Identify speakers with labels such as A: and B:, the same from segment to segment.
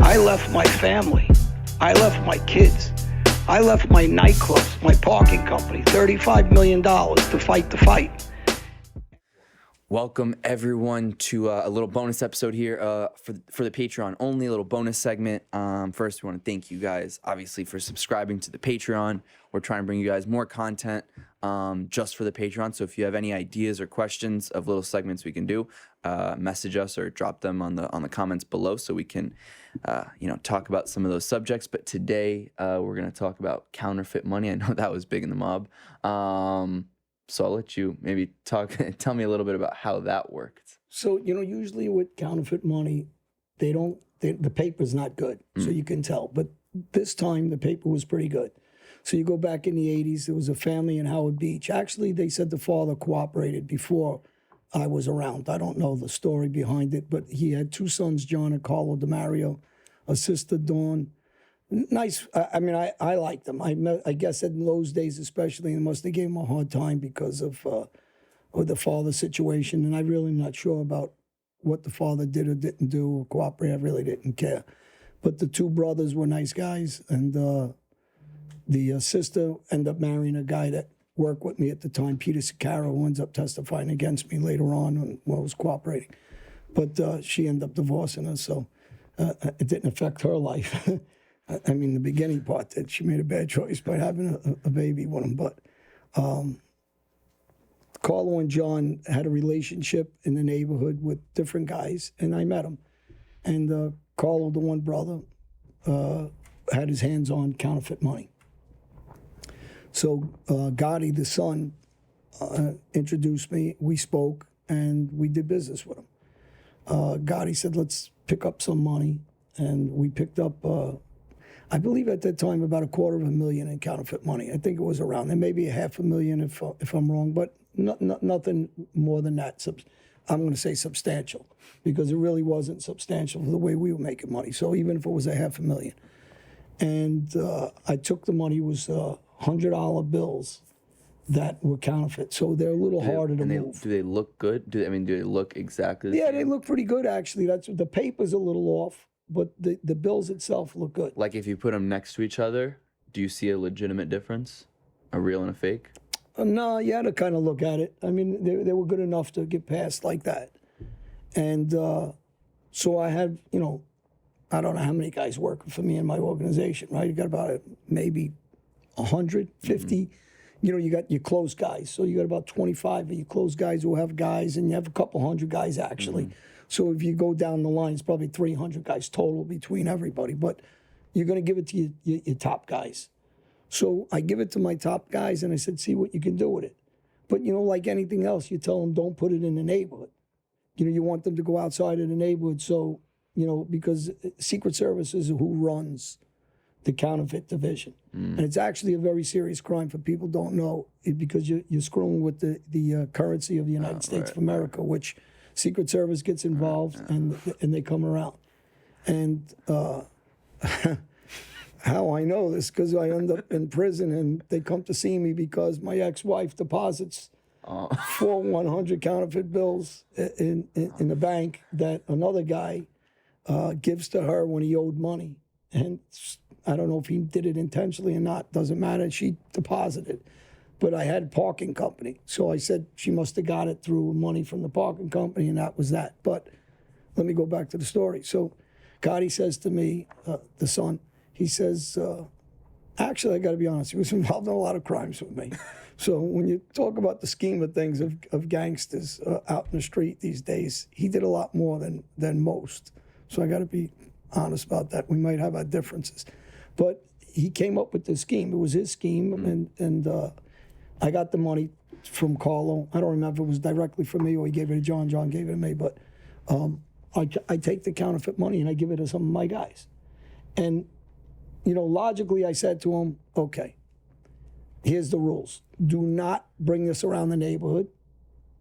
A: I left my family. I left my kids. I left my nightclubs, my parking company, $35 million to fight the fight.
B: Welcome everyone to a little bonus episode here for the Patreon only, a little bonus segment. First, we want to thank you guys, obviously, for subscribing to the Patreon. We're trying to bring you guys more content just for the Patreon. So if you have any ideas or questions of little segments we can do, message us or drop them on the comments below so we can talk about some of those subjects. But today we're going to talk about counterfeit money. I know that was big in the mob. So I'll let you maybe tell me a little bit about how that worked.
C: So, usually with counterfeit money, the paper's not good, so you can tell. But this time, the paper was pretty good. So you go back in the 80s, there was a family in Howard Beach. Actually, they said the father cooperated before I was around. I don't know the story behind it, but he had two sons, John and Carlo DeMario, a sister, Dawn. Nice. I liked them. I guess in those days, especially, they must have gave him a hard time because of the father situation. And I really am not sure about what the father did or didn't do or cooperate. I really didn't care. But the two brothers were nice guys. And the sister ended up marrying a guy that worked with me at the time, Peter Sicaro, who ends up testifying against me later on when I was cooperating. But she ended up divorcing us, so it didn't affect her life. I mean, the beginning part that she made a bad choice by having a baby with him. But Carlo and John had a relationship in the neighborhood with different guys, and I met them. And Carlo, the one brother, had his hands on counterfeit money. So Gotti, the son, introduced me. We spoke, and we did business with him. Gotti said, let's pick up some money, and we picked up... I believe at that time about $250,000 in counterfeit money. I think it was around there, maybe $500,000 if I'm wrong, but nothing more than that. I'm going to say substantial, because it really wasn't substantial the way we were making money. So even if it was $500,000, and I took the money, it was $100 bills that were counterfeit. So they're a little harder to move.
B: Do they look good? Do they look exactly the
C: same?
B: same?
C: They look pretty good, actually. The paper's a little off, but the bills itself look good.
B: Like if you put them next to each other, do you see a legitimate difference? A real and a fake?
C: No, you had to kind of look at it. I mean, they were good enough to get past like that. And so I had, I don't know how many guys working for me in my organization, right? You got about maybe 150. Mm-hmm. You got your close guys. So you got about 25 of your close guys who have guys, and you have a couple hundred guys actually. Mm-hmm. So if you go down the line, it's probably 300 guys total between everybody. But you're going to give it to your top guys. So I give it to my top guys, and I said, see what you can do with it. But, like anything else, you tell them don't put it in the neighborhood. You want them to go outside of the neighborhood. So, because Secret Service is who runs the counterfeit division. Mm. And it's actually a very serious crime for people don't know it, because you're screwing with the currency of the United States of America, which... Secret Service gets involved, and they come around. And how I know this, because I end up in prison, and they come to see me because my ex-wife deposits 100 counterfeit bills in the bank that another guy gives to her when he owed money. And I don't know if he did it intentionally or not. Doesn't matter. She deposited. But I had a parking company. So I said she must have got it through money from the parking company, and that was that. But let me go back to the story. So Gotti says to me, the son, he says, actually, I got to be honest, he was involved in a lot of crimes with me. So when you talk about the scheme of things of gangsters out in the street these days, he did a lot more than most. So I got to be honest about that. We might have our differences. But he came up with the scheme. It was his scheme, and I got the money from Carlo. I don't remember if it was directly from me or he gave it to John. John gave it to me. But I take the counterfeit money and I give it to some of my guys. And, logically I said to him, okay, here's the rules. Do not bring this around the neighborhood,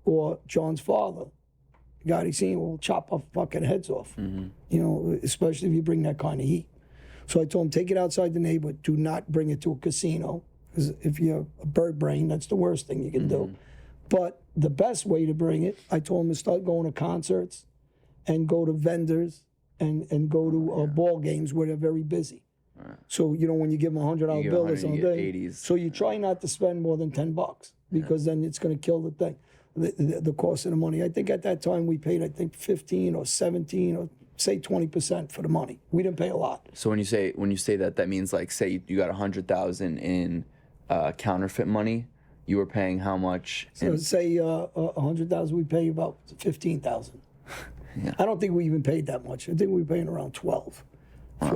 C: or John's father, Gotti Sr., will chop our fucking heads off, especially if you bring that kind of heat. So I told him, take it outside the neighborhood. Do not bring it to a casino. Because if you have a bird brain, that's the worst thing you can do. But the best way to bring it, I told him, to start going to concerts and go to vendors and go to ball games where they're very busy. So, when you give them $100
B: give
C: bill
B: 100,
C: or
B: you
C: something,
B: get 80s.
C: so you try not to spend more than $10 because then it's going to kill the thing, the cost of the money. I think at that time we paid, 15 or 17 or say 20% for the money. We didn't pay a lot.
B: So when you say that means like say you got 100,000 in counterfeit money, you were paying how much?
C: So say 100,000, we pay about 15,000.
B: Yeah.
C: I don't think we even paid that much. I think we were paying around 12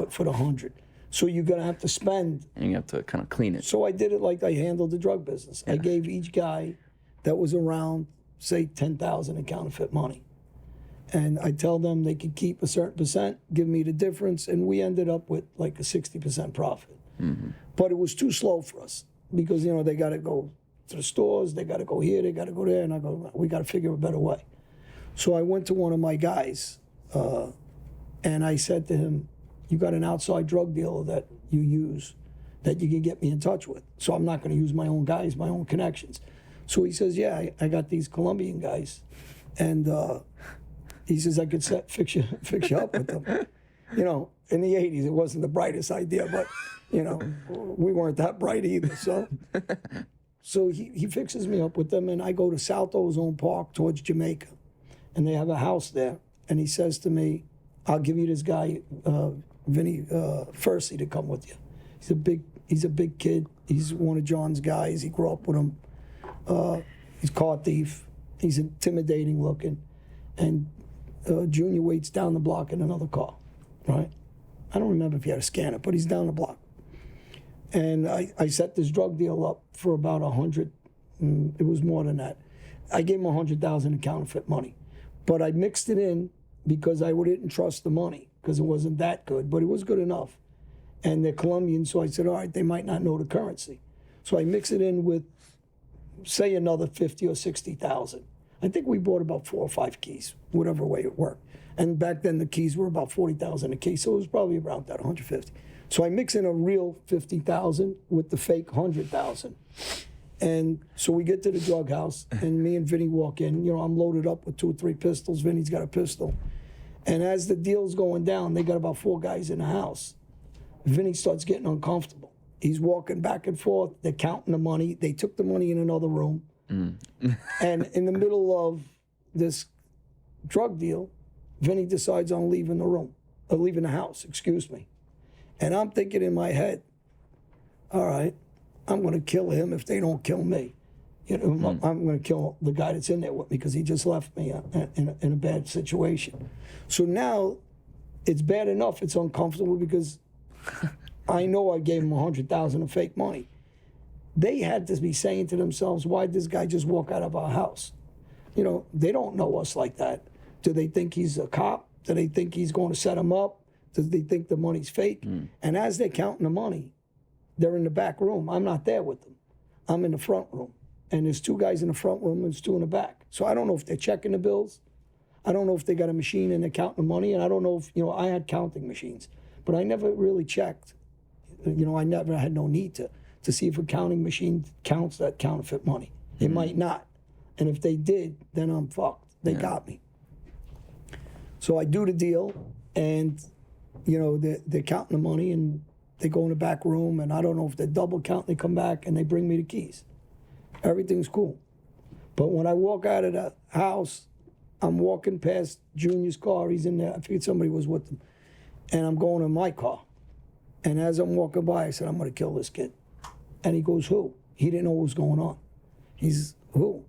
C: for the 100. So you're gonna have to spend.
B: And you have to kind of clean it.
C: So I did it like I handled the drug business. I gave each guy that was around, say 10,000 in counterfeit money. And I tell them they could keep a certain percent, give me the difference, and we ended up with like a 60% profit. But it was too slow for us because, they got to go to the stores, they got to go here, they got to go there, and I go, we got to figure a better way. So I went to one of my guys, and I said to him, you got an outside drug dealer that you use that you can get me in touch with. So I'm not going to use my own guys, my own connections. So he says, yeah, I got these Colombian guys, and he says I could fix you up with them. In the 80s, it wasn't the brightest idea, but, we weren't that bright either. So he fixes me up with them, and I go to South Ozone Park towards Jamaica, and they have a house there. And he says to me, I'll give you this guy, Vinny Fursey, to come with you. He's a big kid. He's one of John's guys. He grew up with him. He's a car thief. He's intimidating looking. And Junior waits down the block in another car, right? I don't remember if he had a scanner, but he's down the block. And I set this drug deal up for about 100. It was more than that. I gave him 100,000 in counterfeit money, but I mixed it in because I didn't trust the money because it wasn't that good, but it was good enough. And they're Colombian, so I said, all right, they might not know the currency. So I mix it in with, say, another 50 or 60,000. I think we bought about 4 or 5 keys, whatever way it worked. And back then the keys were about 40,000 a key, so it was probably around that 150. So I mix in a real 50,000 with the fake 100,000. And so we get to the drug house, and me and Vinny walk in. I'm loaded up with 2 or 3 pistols. Vinny's got a pistol. And as the deal's going down, they got about 4 guys in the house. Vinny starts getting uncomfortable. He's walking back and forth. They're counting the money. They took the money in another room. And in the middle of this drug deal, Vinny decides on leaving the house, excuse me. And I'm thinking in my head, all right, I'm going to kill him if they don't kill me. I'm going to kill the guy that's in there with me because he just left me in a bad situation. So now it's bad enough it's uncomfortable because I know I gave him 100,000 of fake money. They had to be saying to themselves, why'd this guy just walk out of our house? They don't know us like that. Do they think he's a cop? Do they think he's going to set them up? Do they think the money's fake? And as they're counting the money, they're in the back room. I'm not there with them. I'm in the front room. And there's 2 guys in the front room and there's 2 in the back. So I don't know if they're checking the bills. I don't know if they got a machine and they're counting the money. And I don't know if, I had counting machines. But I never really checked. I never had no need to see if a counting machine counts that counterfeit money. It might not. And if they did, then I'm fucked. They got me. So I do the deal, and, they're counting the money, and they go in the back room, and I don't know if they double count, they come back, and they bring me the keys. Everything's cool. But when I walk out of the house, I'm walking past Junior's car. He's in there. I figured somebody was with him. And I'm going in my car. And as I'm walking by, I said, I'm going to kill this kid. And he goes, who? He didn't know what was going on. He's, who?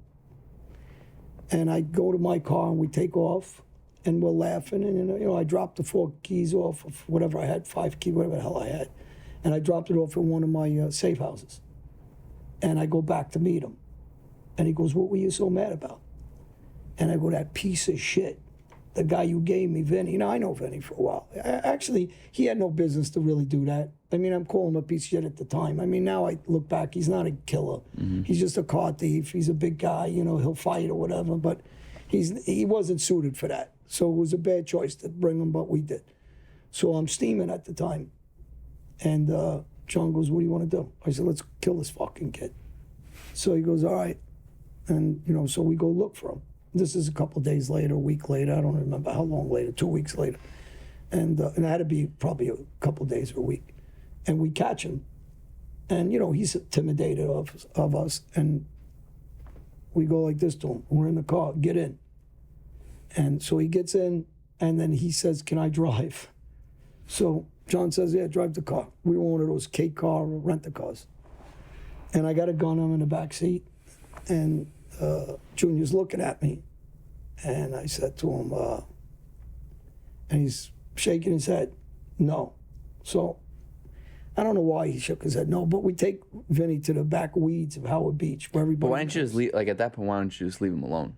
C: And I go to my car, and we take off. And we're laughing, and I dropped the 4 keys off of whatever I had, 5 keys, whatever the hell I had, and I dropped it off in one of my safe houses. And I go back to meet him, and he goes, "What were you so mad about?" And I go, "That piece of shit, the guy you gave me, Vinny." I know Vinny for a while. Actually, he had no business to really do that. I'm calling him a piece of shit at the time. Now I look back, he's not a killer. He's just a car thief. He's a big guy. He'll fight or whatever, but he wasn't suited for that. So it was a bad choice to bring him, but we did. So I'm steaming at the time. And John goes, "What do you want to do?" I said, "Let's kill this fucking kid." So he goes, "All right." And, so we go look for him. This is a couple of days later, a week later. I don't remember how long later, 2 weeks later. and it had to be probably a couple days or a week. And we catch him. And, he's intimidated of us. And we go like this to him. We're in the car, get in. And so he gets in, and then he says, can I drive? So John says, yeah, drive the car. We were one of those K car or rent-a-cars. And I got a gun, I'm in the back seat. And Junior's looking at me. And I said to him, and he's shaking his head, no. So I don't know why he shook his head no, but we take Vinny to the back weeds of Howard Beach where everybody.
B: But why didn't you just leave? Like at that point, why don't you just leave him alone?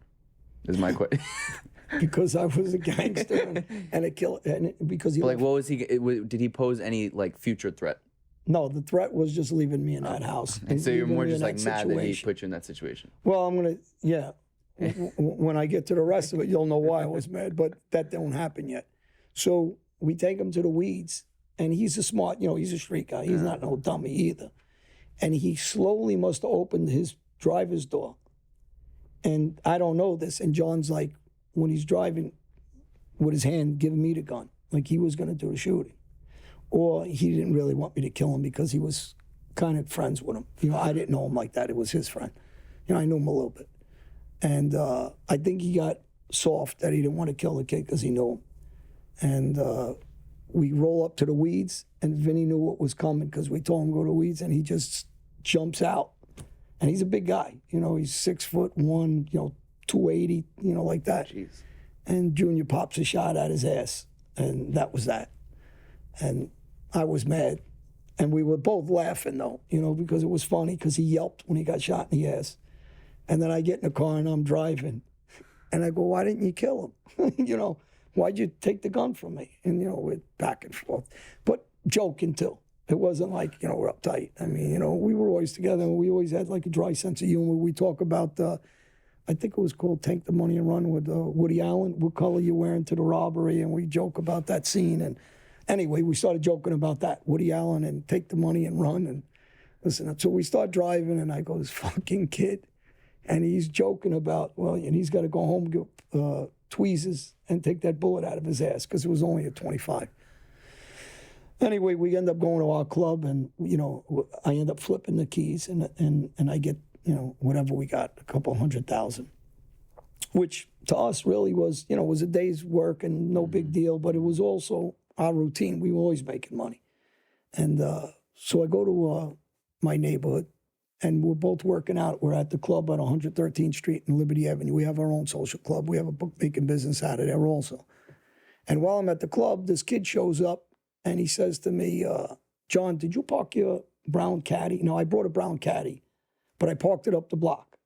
B: Is my question.
C: Because I was a gangster and a killer, and because he.
B: But like, what was he? Did he pose any like future threat?
C: No, the threat was just leaving me in that house.
B: And so you're more just like mad that he
C: situation.
B: put you in that situation.
C: Well, I'm gonna, yeah. When I get to the rest of it, you'll know why I was mad, but that don't happen yet. So we take him to the weeds, and he's a smart, he's a street guy. He's not no dummy either. And he slowly must have opened his driver's door. And I don't know this. And John's like, when he's driving with his hand, giving me the gun, like he was going to do the shooting. Or he didn't really want me to kill him because he was kind of friends with him. I didn't know him like that. It was his friend. I knew him a little bit. And I think he got soft that he didn't want to kill the kid because he knew him. And we roll up to the weeds, and Vinny knew what was coming because we told him to go to the weeds, and he just jumps out. And he's a big guy. He's 6'1", 280, like that.
B: Jeez.
C: And Junior pops a shot at his ass, and that was that. And I was mad. And we were both laughing, though, because it was funny because he yelped when he got shot in the ass. And then I get in the car and I'm driving. And I go, why didn't you kill him? Why'd you take the gun from me? And, we're back and forth. But joking, too. It wasn't like, we're uptight. I mean, we were always together, and we always had like a dry sense of humor. We talk about, I think it was called Take the Money and Run with Woody Allen. What color you wearing to the robbery? And we joke about that scene. And anyway, we started joking about that, Woody Allen and Take the Money and Run. And listen, so we start driving, and I go, this fucking kid. And he's joking about, and he's got to go home, get tweezers, and take that bullet out of his ass because it was only a 25. Anyway, we end up going to our club, and I end up flipping the keys, and I get whatever we got, a couple 100,000, which to us really was was a day's work and no big deal, but it was also our routine. We were always making money, and so I go to my neighborhood. And we're both working out. We're at the club on 113th Street and Liberty Avenue. We have our own social club. We have a bookmaking business out of there also. And while I'm at the club, this kid shows up, and he says to me, John, did you park your brown caddy? No, I brought a brown caddy, but I parked it up the block.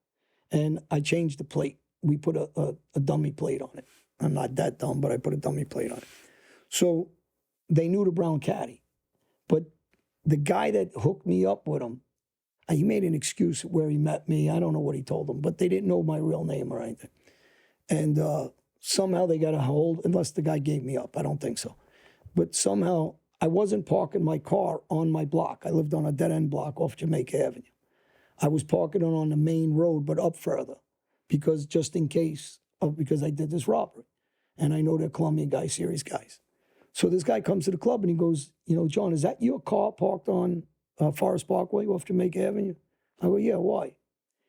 C: And I changed the plate. We put a dummy plate on it. I'm not that dumb, but I put a dummy plate on it. So they knew the brown caddy. But the guy that hooked me up with him, he made an excuse where he met me. I don't know what he told them, but they didn't know my real name or anything. And somehow they got a hold, unless the guy gave me up. I don't think so. But somehow I wasn't parking my car on my block. I lived on a dead-end block off Jamaica Avenue. I was parking it on the main road, but up further, because just in case, because I did this robbery. And I know they're Colombian guys, serious guys. So this guy comes to the club and he goes, John, is that your car parked on Forest Parkway off Jamaica Avenue? I go, yeah, why?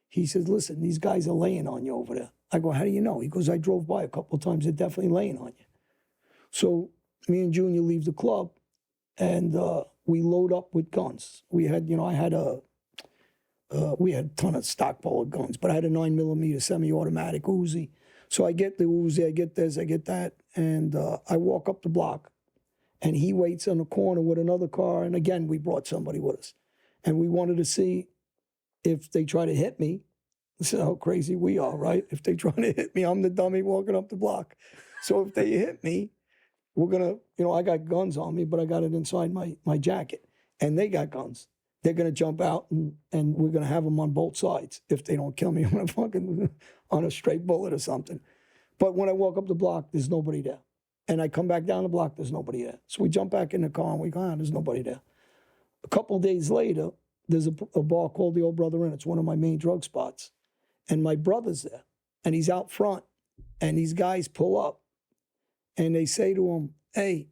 C: He says, listen, these guys are laying on you over there. I go, how do you know? He goes, I drove by a couple of times. They're definitely laying on you. So me and Junior leave the club, and we load up with guns. We had, we had a ton of stockpile of guns, but I had a 9mm semi-automatic Uzi. So I get the Uzi, I get this, I get that, and I walk up the block. And he waits on the corner with another car. And again, we brought somebody with us. And we wanted to see if they try to hit me. This is how crazy we are, right? If they try to hit me, I'm the dummy walking up the block. So if they hit me, we're going to, I got guns on me, but I got it inside my jacket. And they got guns. They're going to jump out, and we're going to have them on both sides. If they don't kill me, I'm going to fucking on a straight bullet or something. But when I walk up the block, there's nobody there. And I come back down the block, there's nobody there. So we jump back in the car and we go, there's nobody there. A couple of days later, there's a bar called the Old Brother Inn. It's one of my main drug spots. And my brother's there. And he's out front. And these guys pull up. And they say to him, hey,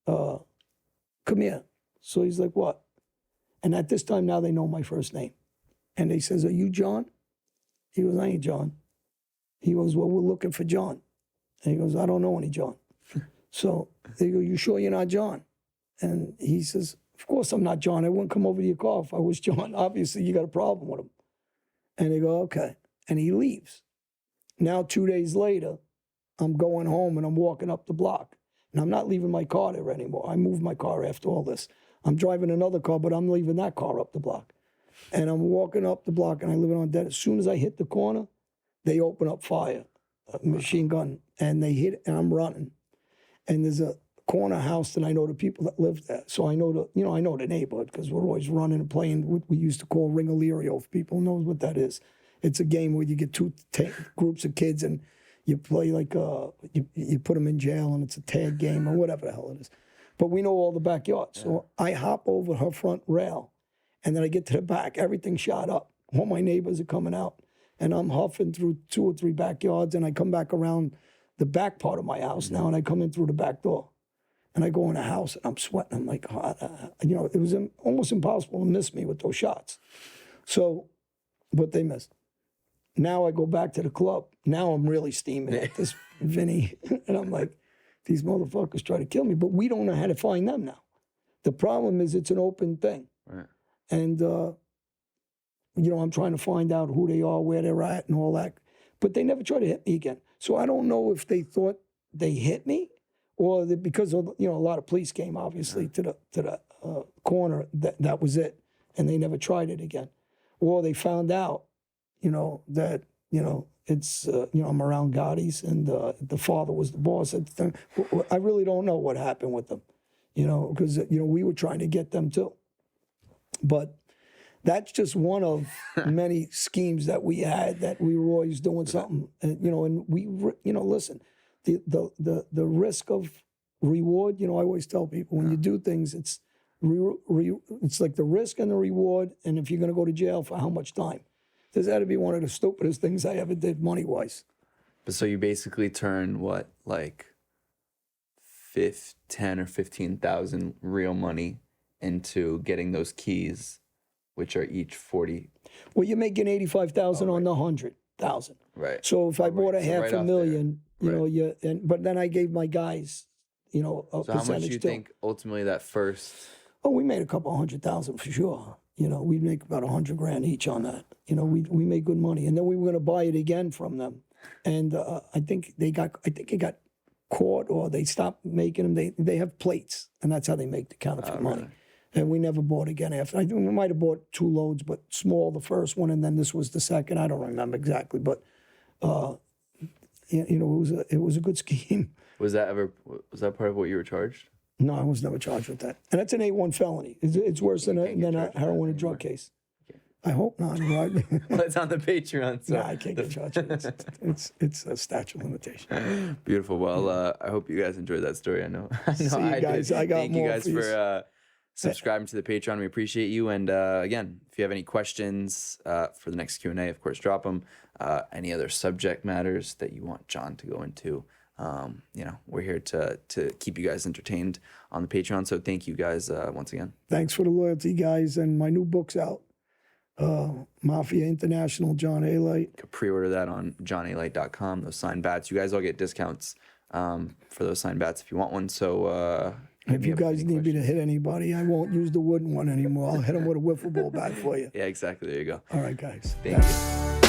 C: come here. So he's like, what? And at this time now they know my first name. And they says, are you John? He goes, I ain't John. He goes, well, we're looking for John. And he goes, I don't know any John. So they go, you sure you're not John? And he says, of course I'm not John. I wouldn't come over to your car if I was John. Obviously, you got a problem with him. And they go, okay. And he leaves. Now, 2 days later, I'm going home and I'm walking up the block. And I'm not leaving my car there anymore. I moved my car after all this. I'm driving another car, but I'm leaving that car up the block. And I'm walking up the block and I live it on dead. As soon as I hit the corner, they open up fire, a machine gun, and they hit, and I'm running. And there's a corner house, and I know the people that live there. So I know I know the neighborhood because we're always running and playing what we used to call Ringalerio, if people know what that is. It's a game where you get two groups of kids and you play like, you put them in jail and it's a tag game or whatever the hell it is. But we know all the backyards. So I hop over her front rail and then I get to the back, everything's shot up. All my neighbors are coming out and I'm huffing through 2 or 3 backyards and I come back around the back part of my house now and I come in through the back door. And I go in the house and I'm sweating. I'm like, it was almost impossible to miss me with those shots. So, but they missed. Now I go back to the club. Now I'm really steaming at this Vinny. And I'm like, these motherfuckers try to kill me, but we don't know how to find them now. The problem is it's an open thing.
B: Right.
C: And, I'm trying to find out who they are, where they're at and all that. But they never try to hit me again. So I don't know if they thought they hit me or because of, a lot of police came obviously to the corner, that was it. And they never tried it again. Or they found out, that, it's, I'm around Gotti's and the father was the boss at the time. I really don't know what happened with them, because, we were trying to get them too. But that's just one of many schemes that we had, that we were always doing something. And, and we, listen, the risk of reward, I always tell people when you do things, it's like the risk and the reward. And if you're going to go to jail for how much time? This had to be one of the stupidest things I ever did money-wise.
B: But so you basically turn what, like 10 or 15,000 real money into getting those keys, which are each 40.
C: Well, you're making 85,000 on the 100,000.
B: Right.
C: So if I bought a
B: So
C: half
B: right
C: a
B: off
C: million,
B: there.
C: but then I gave my guys, a
B: So
C: percentage
B: how much do you
C: too.
B: think ultimately that first?
C: Oh, we made a couple 100,000 for sure. We'd make about $100,000 each on that. We made good money, and then we were going to buy it again from them, and I think it got caught or they stopped making them. They have plates, and that's how they make the counterfeit money.
B: Really?
C: And we never bought again after. I think we might have bought 2 loads, but small the first one, and then this was the second. I don't remember exactly, but it was a good scheme.
B: Was that part of what you were charged?
C: No, I was never charged with that. And that's an A1 felony. It's worse than a heroin and drug case. I hope not. Right?
B: Well, it's on the Patreon. So
C: No, I can't get charged. It's a statute of limitation.
B: Beautiful. Well, I hope you guys enjoyed that story. I know
C: See you
B: I
C: guys.
B: did.
C: I got
B: Thank
C: more
B: you guys
C: for you.
B: for subscribing to the Patreon. We appreciate you. And again, if you have any questions for the next Q&A, of course, drop them. Any other subject matters that you want John to go into, we're here to keep you guys entertained on the Patreon. So thank you guys once again.
C: Thanks for the loyalty, guys. And my new book's out. Mafia International, John Alite.
B: You can pre-order that on johnalite.com. Those signed bats. You guys all get discounts for those signed bats if you want one. So
C: If you guys need me to hit anybody, I won't use the wooden one anymore. I'll hit them with a wiffle ball bat for you.
B: Yeah, exactly. There you go.
C: All right, guys.
B: Thank you.